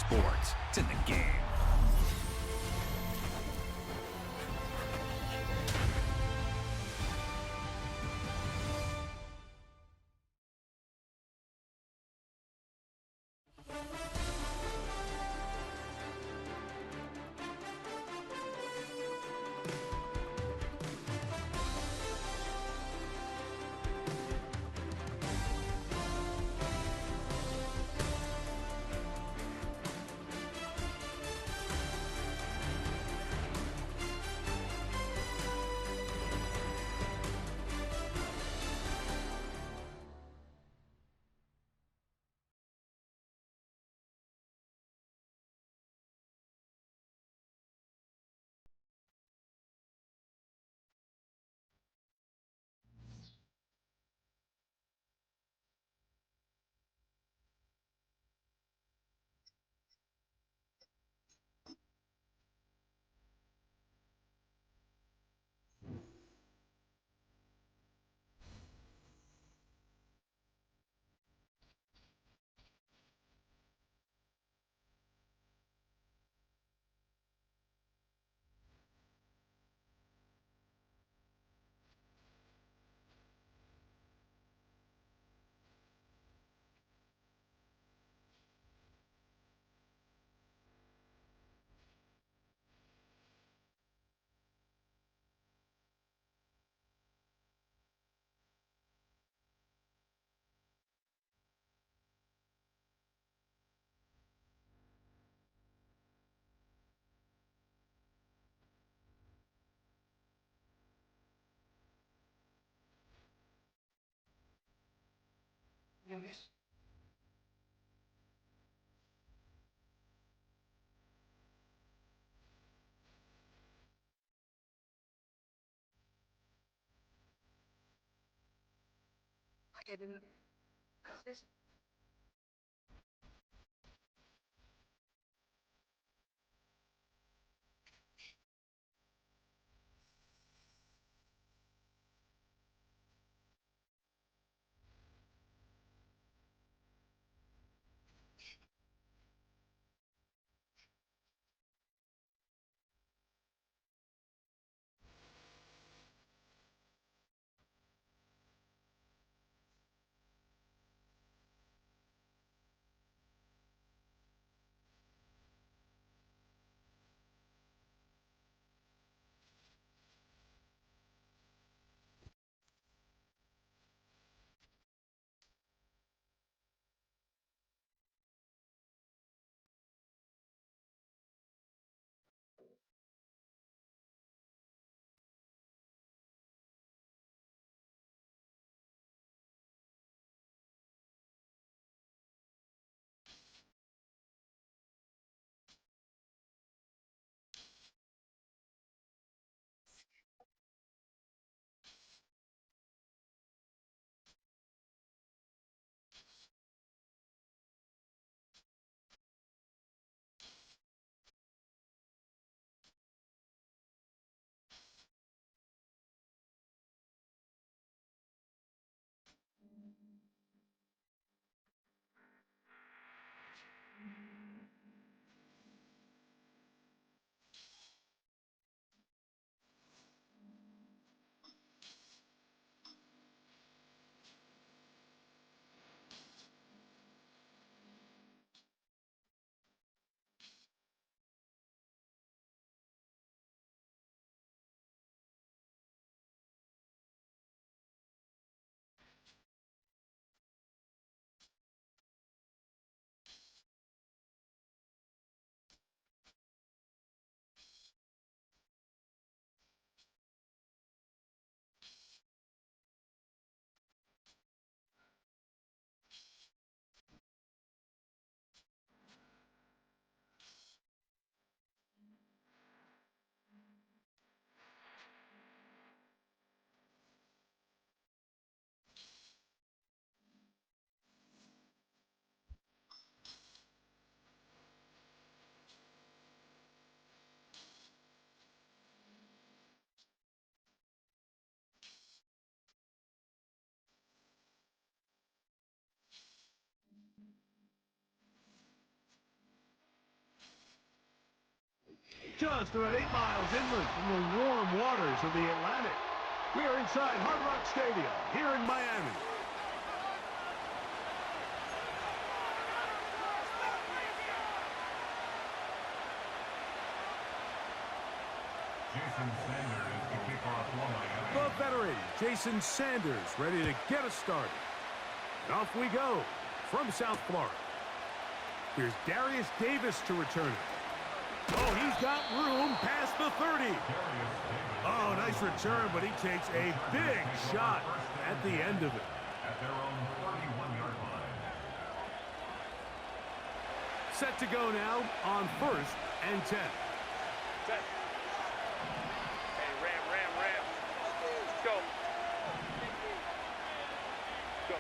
sports. It's in the game. Yes. I didn't. This. just about 8 miles inland from the warm waters of the Atlantic. We are inside Hard Rock Stadium here in Miami. The veteran, Jason Sanders, ready to get us started. And off we go from South Florida. Here's Darius Davis to return it. Oh, he's got room past the 30. Oh, nice return, but he takes a big shot at the end of it. At their own 31-yard line. Set to go now on 1st and 10. Set. Hey, ram. Go. Go.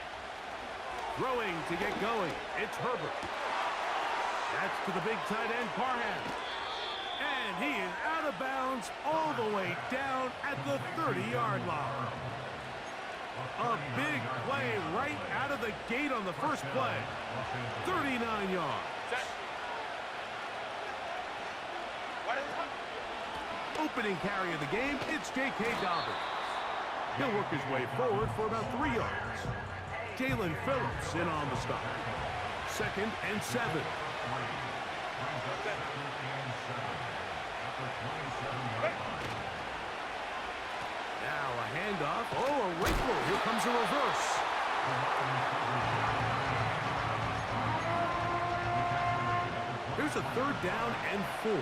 Throwing to get going. It's Herbert. That's to the big tight end, Parham. And he is out of bounds all the way down at the 30-yard line. A big play right out of the gate on the first play. 39 yards. Set. Opening carry of the game, it's J.K. Dobbins. He'll work his way forward for about 3 yards. Jalen Phillips in on the stop. 2nd and 7. Now a handoff. Oh, a wrinkle. Here comes a reverse. Here's a 3rd down and 4.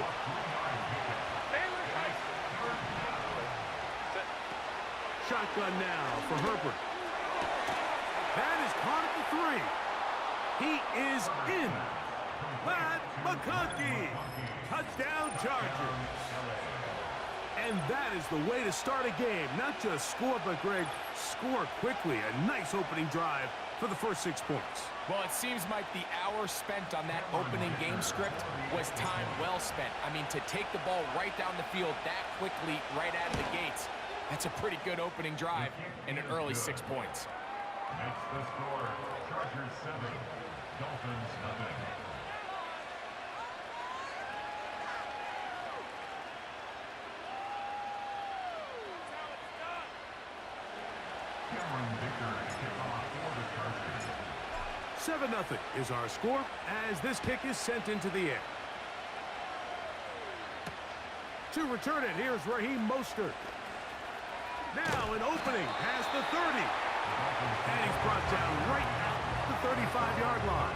Shotgun now for Herbert. That is caught at the 3. He is in. Matt McConkey. Touchdown Chargers. And that is the way to start a game. Not just score, but, Greg, score quickly. A nice opening drive for the first 6 points. Well, it seems like the hour spent on that opening game script was time well spent. I mean, to take the ball right down the field that quickly right out of the gates, that's a pretty good opening drive and an early 6 points. That's the score. Chargers 7, Dolphins 0. Cameron Baker kickoff for the Chargers. 7-0 is our score as this kick is sent into the air. To return it, here's Raheem Mostert. Now an opening past the 30. And he's brought down right at the 35-yard line.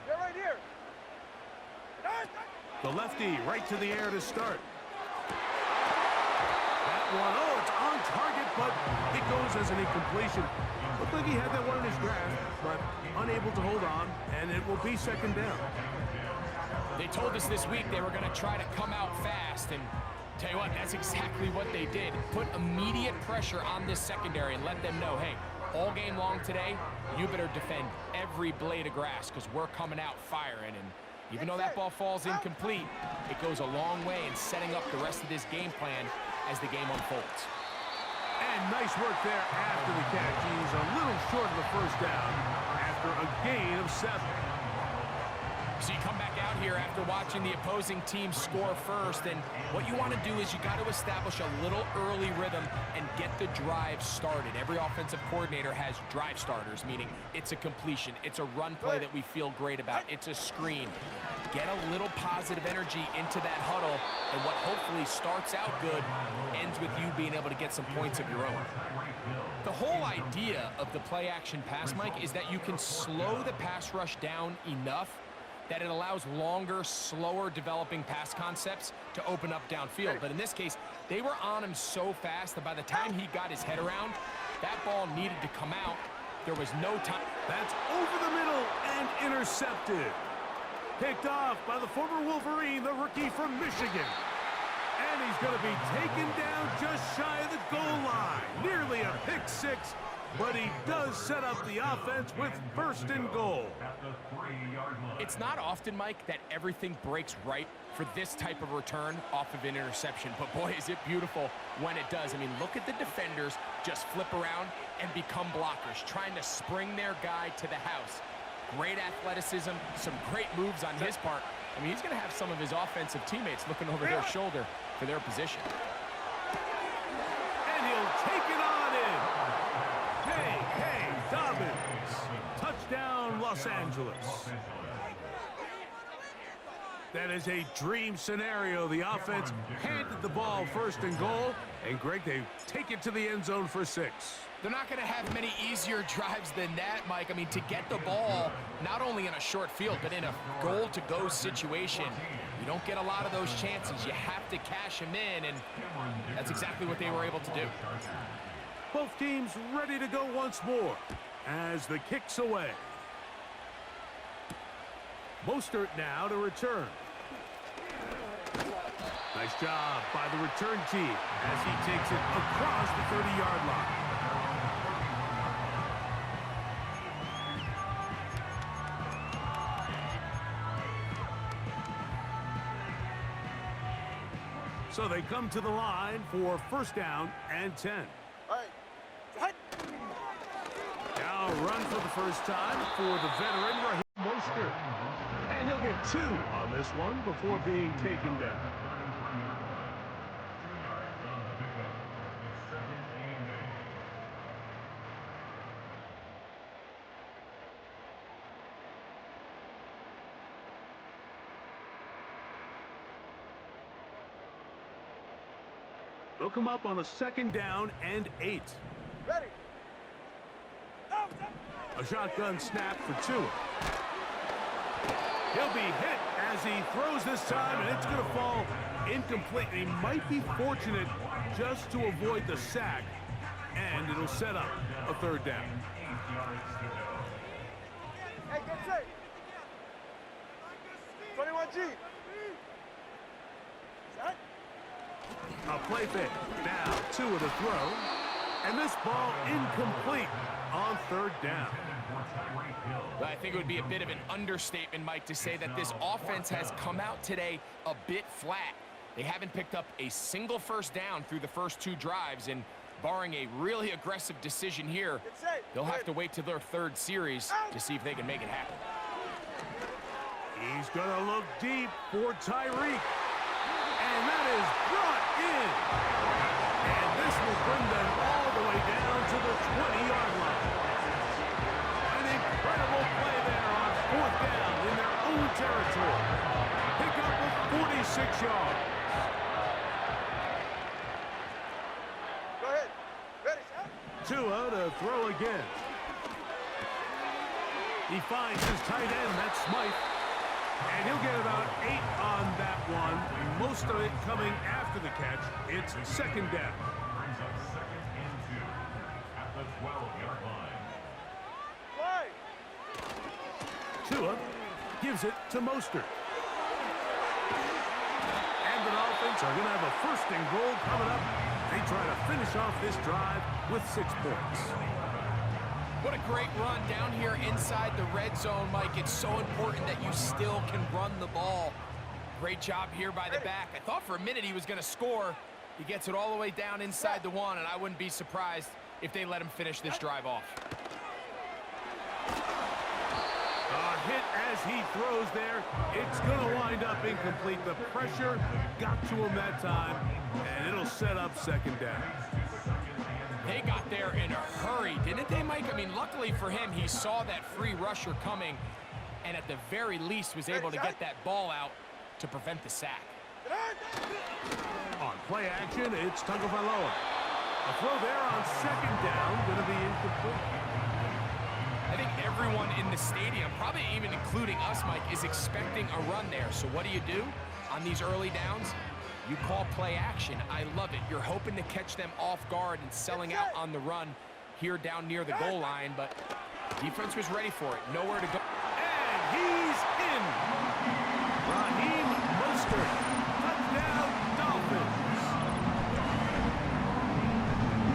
They're right here. The lefty right to the air to start. One. Oh, it's on target, but it goes as an incompletion. Looked like he had that one in his grasp, but unable to hold on, and it will be 2nd down. They told us this week they were going to try to come out fast, and tell you what, that's exactly what they did. Put immediate pressure on this secondary and let them know, hey, all game long today, you better defend every blade of grass because we're coming out firing. And even though that ball falls incomplete, it goes a long way in setting up the rest of this game plan as the game unfolds. And nice work there after the catch. He's a little short of the first down after a gain of 7. So you come back out here after watching the opposing team score first, and what you want to do is you got to establish a little early rhythm and get the drive started. Every offensive coordinator has drive starters, meaning it's a completion, it's a run play that we feel great about, it's a screen. Get a little positive energy into that huddle, and what hopefully starts out good ends with you being able to get some points of your own. The whole idea of the play-action pass, Mike, is that you can slow the pass rush down enough that it allows longer, slower developing pass concepts to open up downfield. But in this case, they were on him so fast that by the time he got his head around, that ball needed to come out. There was no time. That's over the middle and intercepted. Picked off by the former Wolverine, the rookie from Michigan. And he's going to be taken down just shy of the goal line. Nearly a pick 6 but he does set up the offense with first and goal. At the 3-yard line. It's not often, Mike, that everything breaks right for this type of return off of an interception. But, boy, is it beautiful when it does. I mean, look at the defenders just flip around and become blockers, trying to spring their guy to the house. Great athleticism, some great moves on his part. I mean, he's going to have some of his offensive teammates looking over their shoulder for their position. And he'll take it on in. Hey, Dobbins. Touchdown, Los Angeles. That is a dream scenario. The offense handed the ball first and goal. And, Greg, they take it to the end zone for 6. They're not going to have many easier drives than that, Mike. I mean, to get the ball, not only in a short field, but in a goal-to-go situation, you don't get a lot of those chances. You have to cash them in, and that's exactly what they were able to do. Both teams ready to go once more as the kick's away. Mostert now to return. Nice job by the return team as he takes it across the 30-yard line. So they come to the line for first down and 10. Now run for the first time for the veteran Raheem Mostert. And he'll get 2 on this one before being taken down. They'll come up on a second down and 8. Ready. A shotgun snap for 2. He'll be hit as he throws this time, and it's going to fall incomplete. He might be fortunate just to avoid the sack, and it'll set up a third down. Hey, get set. 21G. Set. A play fake. Now 2 of the throw, and this ball incomplete on third down. I think it would be a bit of an understatement, Mike, to say that this offense has come out today a bit flat. They haven't picked up a single first down through the first 2 drives, and barring a really aggressive decision here, they'll have to wait to their 3rd series to see if they can make it happen. He's going to look deep for Tyreek, and that is brought in. And this will bring them all the way down to the 20-yard line. An incredible play there on 4th down in their own territory. Pick up with 46 yards. Go ahead. Ready. Tua to throw again. He finds his tight end, that's Smythe. And he'll get about 8 on that one. Most of it coming after the catch. It's second down. Brings up 2nd and 2 at the 12-yard line. Play. Tua gives it to Mostert. And the Dolphins are going to have a first and goal coming up. They try to finish off this drive with 6 points. What a great run down here inside the red zone, Mike. It's so important that you still can run the ball. Great job here by the back. I thought for a minute he was going to score. He gets it all the way down inside the 1, and I wouldn't be surprised if they let him finish this drive off. A hit as he throws there. It's going to wind up incomplete. The pressure got to him that time, and it'll set up second down. They got there in a hurry, didn't they, Mike? I mean, luckily for him, he saw that free rusher coming, and at the very least was able to get that ball out to prevent the sack. On play action, it's Tagovailoa. A throw there on second down, going to be incomplete. I think everyone in the stadium, probably even including us, Mike, is expecting a run there. So what do on these early downs? You call play action. I love it. You're hoping to catch them off guard and selling out on the run here down near the goal line, but defense was ready for it. Nowhere to go. And he's in. Raheem Mostert. Touchdown, Dolphins.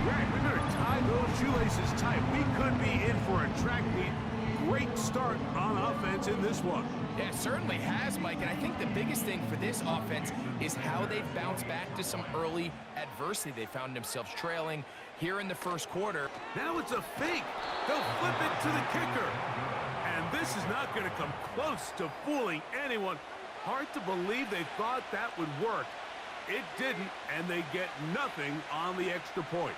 Greg, we better time those shoelaces tight. We could be in for a track meet. Great start on offense in this one. Yeah, it certainly has, Mike, and I think the biggest thing for this offense is how they've bounced back to some early adversity. They found themselves trailing here in the first quarter. Now it's a fake. They'll flip it to the kicker. And this is not going to come close to fooling anyone. Hard to believe they thought that would work. It didn't, and they get nothing on the extra point.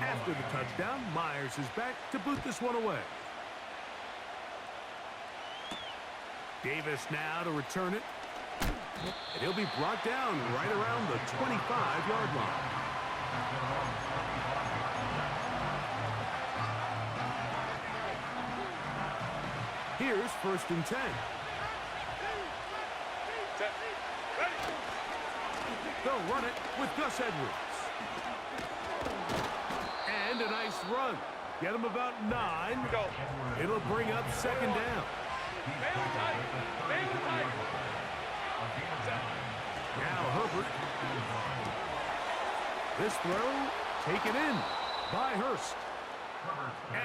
After the touchdown, Myers is back to boot this one away. Davis now to return it. And he'll be brought down right around the 25-yard line. Here's 1st and 10. They'll run it with Gus Edwards. And a nice run. Get him about 9. It'll bring up 2nd down. Now Herbert. This throw taken in by Hurst.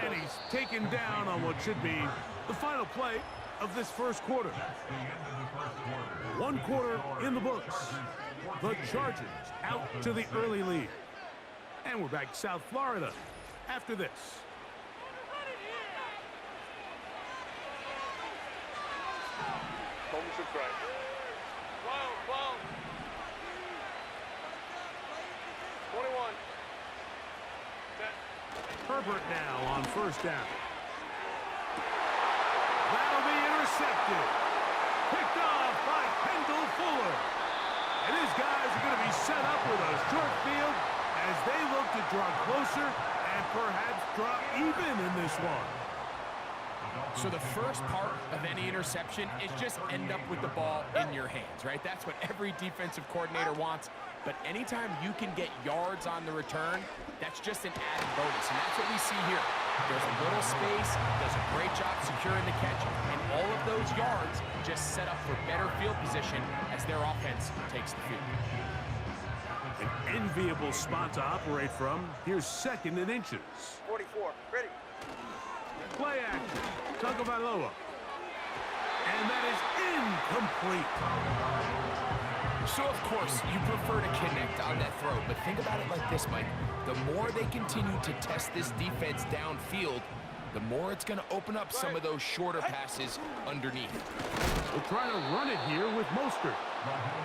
And he's taken down on what should be the final play of this first quarter. 1 quarter in the books. The Chargers out to the early lead. And we're back to South Florida after this. Herbert now on 1st down. That'll be intercepted. Picked off by Kendall Fuller. And his guys are going to be set up with a short field as they look to draw closer and perhaps draw even in this one. So the first part of any interception is just end up with the ball in your hands, right? That's what every defensive coordinator wants. But anytime you can get yards on the return, that's just an added bonus. And that's what we see here. There's a little space, does a great job securing the catch, and all of those yards just set up for better field position as their offense takes the field. An enviable spot to operate from. Here's 2nd and inches. 44. Ready. Play action. Tagovailoa. And that is incomplete. So, of course, you prefer to connect on that throw, but think about it like this, Mike. The more they continue to test this defense downfield, the more it's going to open up some of those shorter passes underneath. We'll try to run it here with Mostert.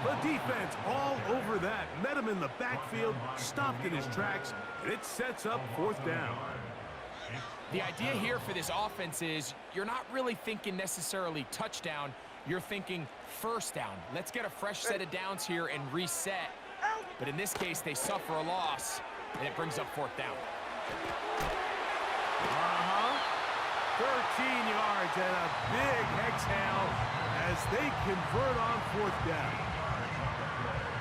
The defense all over that. Met him in the backfield, stopped in his tracks, and it sets up 4th down. The idea here for this offense is you're not really thinking necessarily touchdown. You're thinking 1st down. Let's get a fresh set of downs here and reset. But in this case, they suffer a loss, and it brings up 4th down. 13 yards and a big exhale as they convert on 4th down.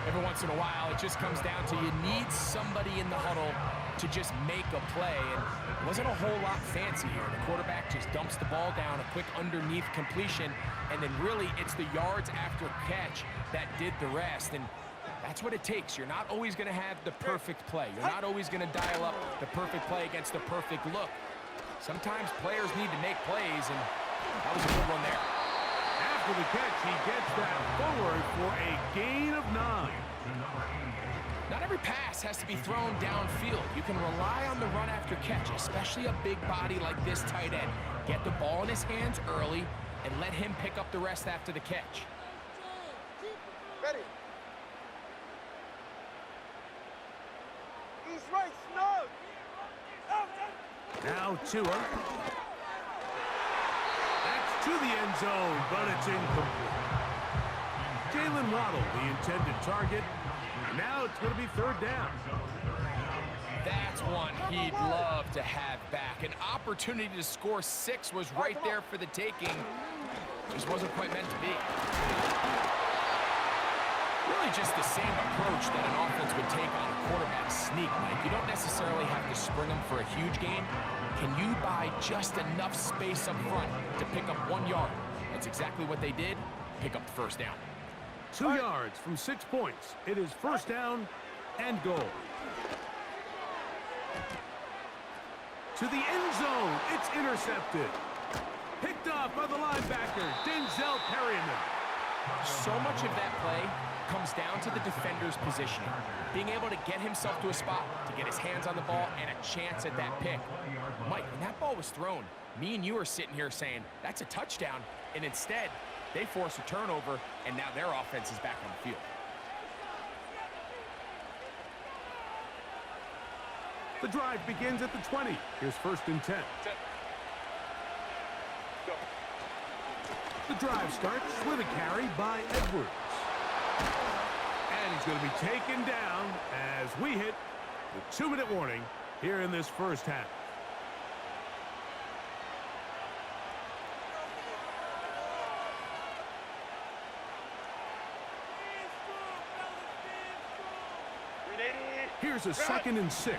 Every once in a while, it just comes down to you need somebody in the huddle to just make a play, and it wasn't a whole lot fancy here. The quarterback just dumps the ball down, a quick underneath completion, and then really it's the yards after catch that did the rest, and that's what it takes. You're not always going to have the perfect play. You're not always going to dial up the perfect play against the perfect look. Sometimes players need to make plays, and that was a good one there. After the catch, he gets that forward for a gain of 9. Not every pass has to be thrown downfield. You can rely on the run after catch, especially a big body like this tight end. Get the ball in his hands early and let him pick up the rest after the catch. Ready. He's right, snug. Now Tua. That's to the end zone, but it's incomplete. Jalen Waddle, the intended target. And now it's going to be 3rd down. That's one he'd love to have back. An opportunity to score 6 was right there for the taking. Just wasn't quite meant to be. Really just the same approach that an offense would take on a quarterback sneak, Mike. You don't necessarily have to spring them for a huge gain. Can you buy just enough space up front to pick up 1 yard? That's exactly what they did. Pick up the 1st down. 2 yards from 6 points. It is 1st down and goal. to the end zone. It's intercepted. Picked off by the linebacker, Denzel Perryman. So much of that play comes down to the defender's positioning. Being able to get himself to a spot, to get his hands on the ball, and a chance at that pick. Mike, when that ball was thrown, me and you are sitting here saying, that's a touchdown. And instead, they force a turnover, and now their offense is back on the field. The drive begins at the 20. Here's 1st and 10. The drive starts with a carry by Edwards. And he's going to be taken down as we hit the 2-minute warning here in this first half. Here's a 2nd and 6.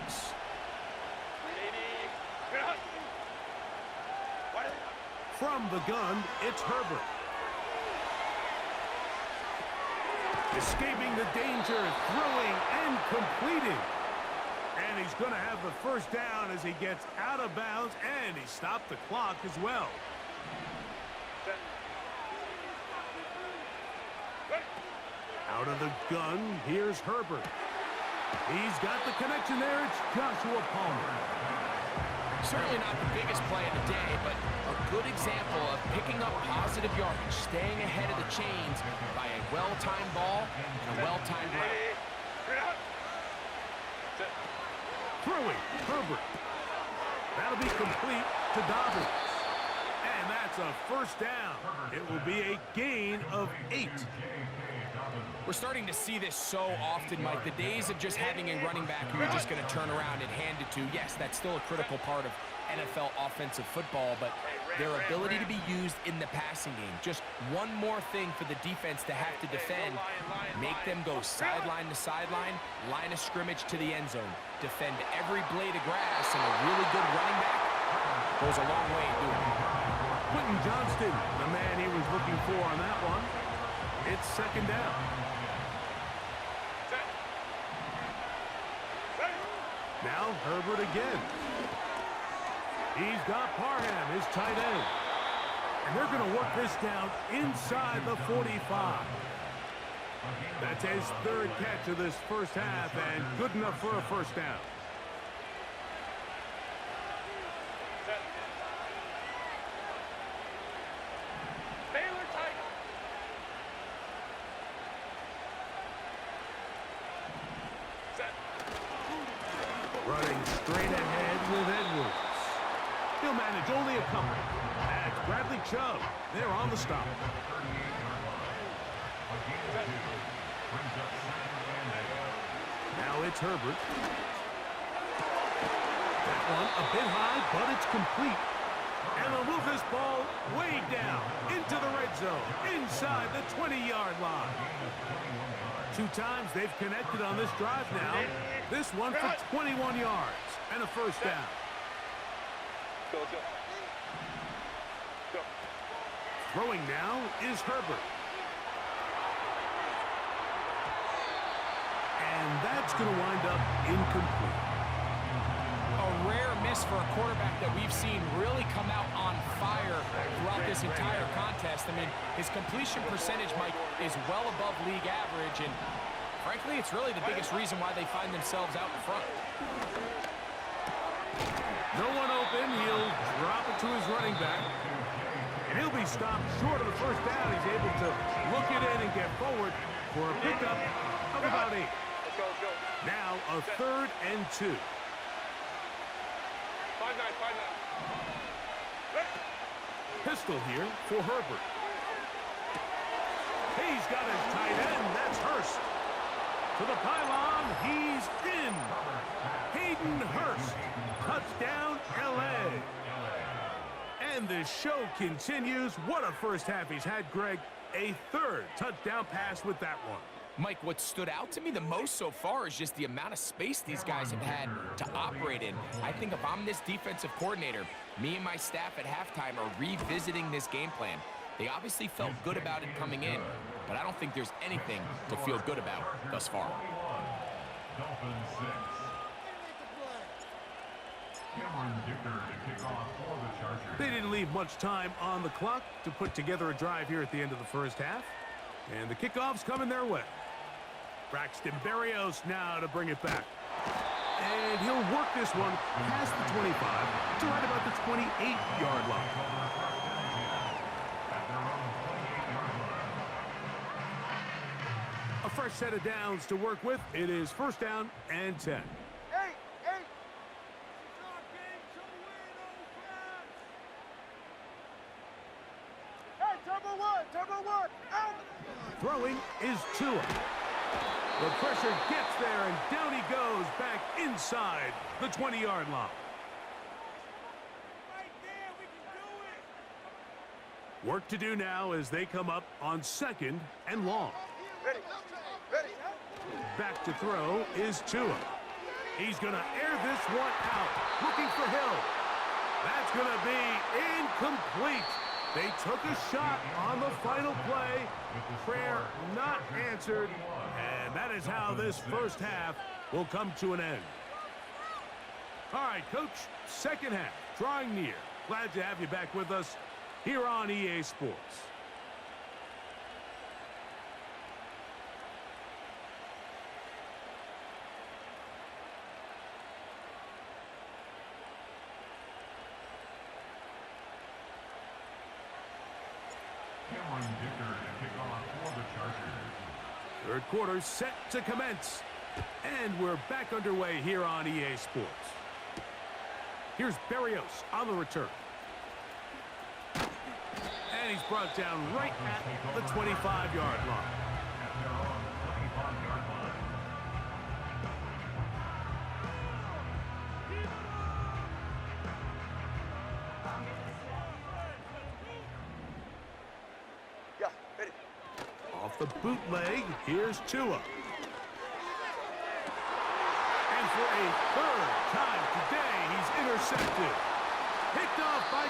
From the gun, it's Herbert. Escaping the danger, throwing and completing. And he's going to have the first down as he gets out of bounds, and he stopped the clock as well. Out of the gun, here's Herbert. He's got the connection there. It's Joshua Palmer. Certainly not the biggest play of the day, but a good example of picking up positive yardage, staying ahead of the chains by a well-timed ball and a well-timed route. Throwing, Herbert. That'll be complete to Dobbins. And that's a first down. It will be a gain of 8. We're starting to see this so often, Mike. The days of just having a running back who you're just going to turn around and hand it to, yes, that's still a critical part of NFL offensive football, but their ability to be used in the passing game. Just one more thing for the defense to have to defend. Make them go sideline to sideline, line of scrimmage to the end zone. Defend every blade of grass, and a really good running back goes a long way in doing it. Quentin Johnston, the man he was looking for on that one. It's 2nd down. Now Herbert again. He's got Parham, his tight end. And they're going to work this down inside the 45. That's his 3rd catch of this first half, and good enough for a first down. Running straight ahead with Edwards. He'll manage only a couple. That's Bradley Chubb. They're on the stop. Now it's Herbert. That one a bit high, but it's complete. And they'll move this ball way down into the red zone, inside the 20-yard line. 2 times they've connected on this drive now. This one for 21 yards and a first down. Throwing now is Herbert. And that's going to wind up incomplete. A rare miss for a quarterback that we've seen really come out on fire throughout this entire contest. I mean, his completion percentage, Mike, is well above league average, and frankly, it's really the biggest reason why they find themselves out in front. No one open. He'll drop it to his running back. And he'll be stopped short of the first down. He's able to look it in and get forward for a pickup of about 8. Now a 3rd and 2. Pistol here for Herbert. He's got his tight end. That's Hurst. To the pylon, he's in. Hayden Hurst. Touchdown, L.A. And the show continues. What a first half he's had, Greg. A 3rd touchdown pass with that one. Mike, what stood out to me the most so far is just the amount of space these guys have had to operate in. I think if I'm this defensive coordinator, me and my staff at halftime are revisiting this game plan. They obviously felt good about it coming in, but I don't think there's anything to feel good about thus far. Cameron Dicker to kick off for the Chargers. They didn't leave much time on the clock to put together a drive here at the end of the first half. And the kickoff's coming their way. Braxton Berrios now to bring it back. And he'll work this one past the 25 to right about the 28-yard line. A fresh set of downs to work with. It is first down and 10. Turbo one, out! Throwing is Tua. The pressure gets there, and down he goes back inside the 20-yard line. Right there, we can do it! Work to do now as they come up on second and long. Ready, ready. Back to throw is Tua. He's going to air this one out, looking for Hill. That's going to be incomplete. They took a shot on the final play. Prayer not answered. And that is how this first half will come to an end. All right, Coach, second half, drawing near. Glad to have you back with us here on EA Sports. Cameron Dicker to kick off for the Chargers. Third quarter set to commence. And we're back underway here on EA Sports. Here's Berrios on the return. And he's brought down right at the 25-yard line. At their own 25-yard line. Yeah, ready. Off the bootleg, here's Tua. And for a third time today, he's intercepted. Picked off by